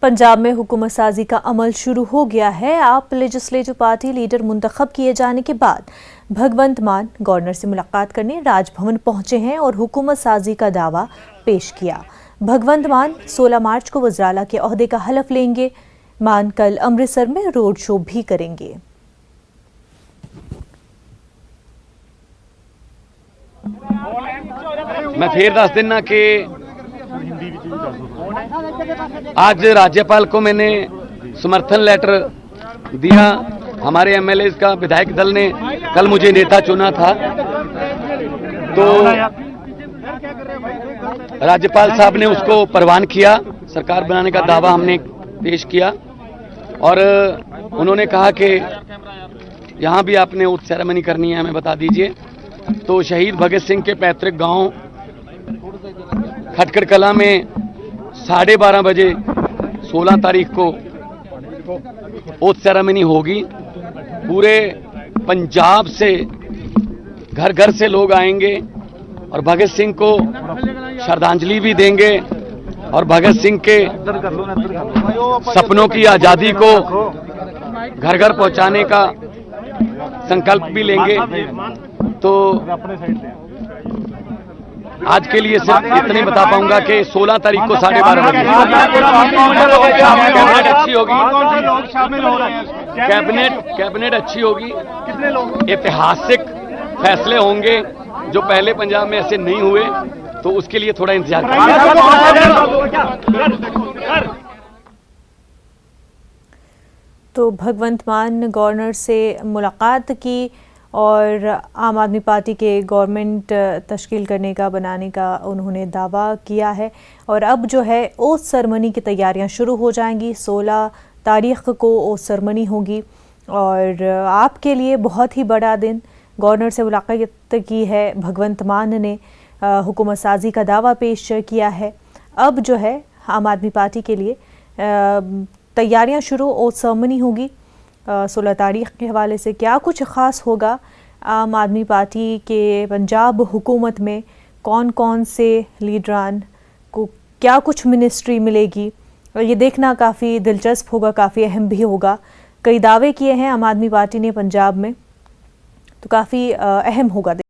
पंजाब में हुकूमत साजी का अमल शुरू हो गया है। आप लेजिस्लेटिव पार्टी लीडर मुंतखब किए जाने के बाद भगवंत मान गवर्नर से मुलाकात करने राजभवन पहुंचे हैं और हुकूमत साजी का दावा पेश किया। भगवंत मान 16 मार्च को वज़राला के ओहदे का हलफ लेंगे। मान कल अमृतसर में रोड शो भी करेंगे। मैं फिर दस देना कि आज राज्यपाल को मैंने समर्थन लेटर दिया। हमारे एमएलए का विधायक दल ने कल मुझे नेता चुना था, तो राज्यपाल साहब ने उसको परवान किया। सरकार बनाने का दावा हमने पेश किया और उन्होंने कहा कि यहाँ भी आपने ओथ सेरेमनी करनी है, हमें बता दीजिए। तो शहीद भगत सिंह के पैतृक गांव खटकड़ कला में 12:30 बजे 16 तारीख को ओथ सेरेमनी होगी। पूरे पंजाब से घर घर से लोग आएंगे और भगत सिंह को श्रद्धांजलि भी देंगे और भगत सिंह के सपनों की आज़ादी को घर घर पहुंचाने का संकल्प भी लेंगे। तो आज के लिए सिर्फ इतने बता पाऊंगा कि 16 तारीख को 12:30 बजे कैबिनेट अच्छी होगी। कैबिनेट अच्छी होगी। ऐतिहासिक फैसले होंगे जो पहले पंजाब में ऐसे नहीं हुए, तो उसके लिए थोड़ा इंतजार करें। तो भगवंत मान गवर्नर से मुलाकात की और आम आदमी पार्टी के गवर्नमेंट तश्कील करने का बनाने का उन्होंने दावा किया है। और अब जो है ओथ सेरेमनी की तैयारियां शुरू हो जाएंगी। 16 तारीख को ओथ सेरेमनी होगी और आपके लिए बहुत ही बड़ा दिन। गवर्नर से मुलाकात की है भगवंत मान ने, हुकूमत साजी का दावा पेश किया है। अब जो है आम आदमी पार्टी के लिए तैयारियां शुरू, ओथ सेरेमनी होगी 16 तारीख के हवाले से। क्या कुछ ख़ास होगा आम आदमी पार्टी के पंजाब हुकूमत में, कौन कौन से लीडरान को क्या कुछ मिनिस्ट्री मिलेगी, और ये देखना काफ़ी दिलचस्प होगा, काफ़ी अहम भी होगा। कई दावे किए हैं आम आदमी पार्टी ने पंजाब में, तो काफ़ी अहम होगा।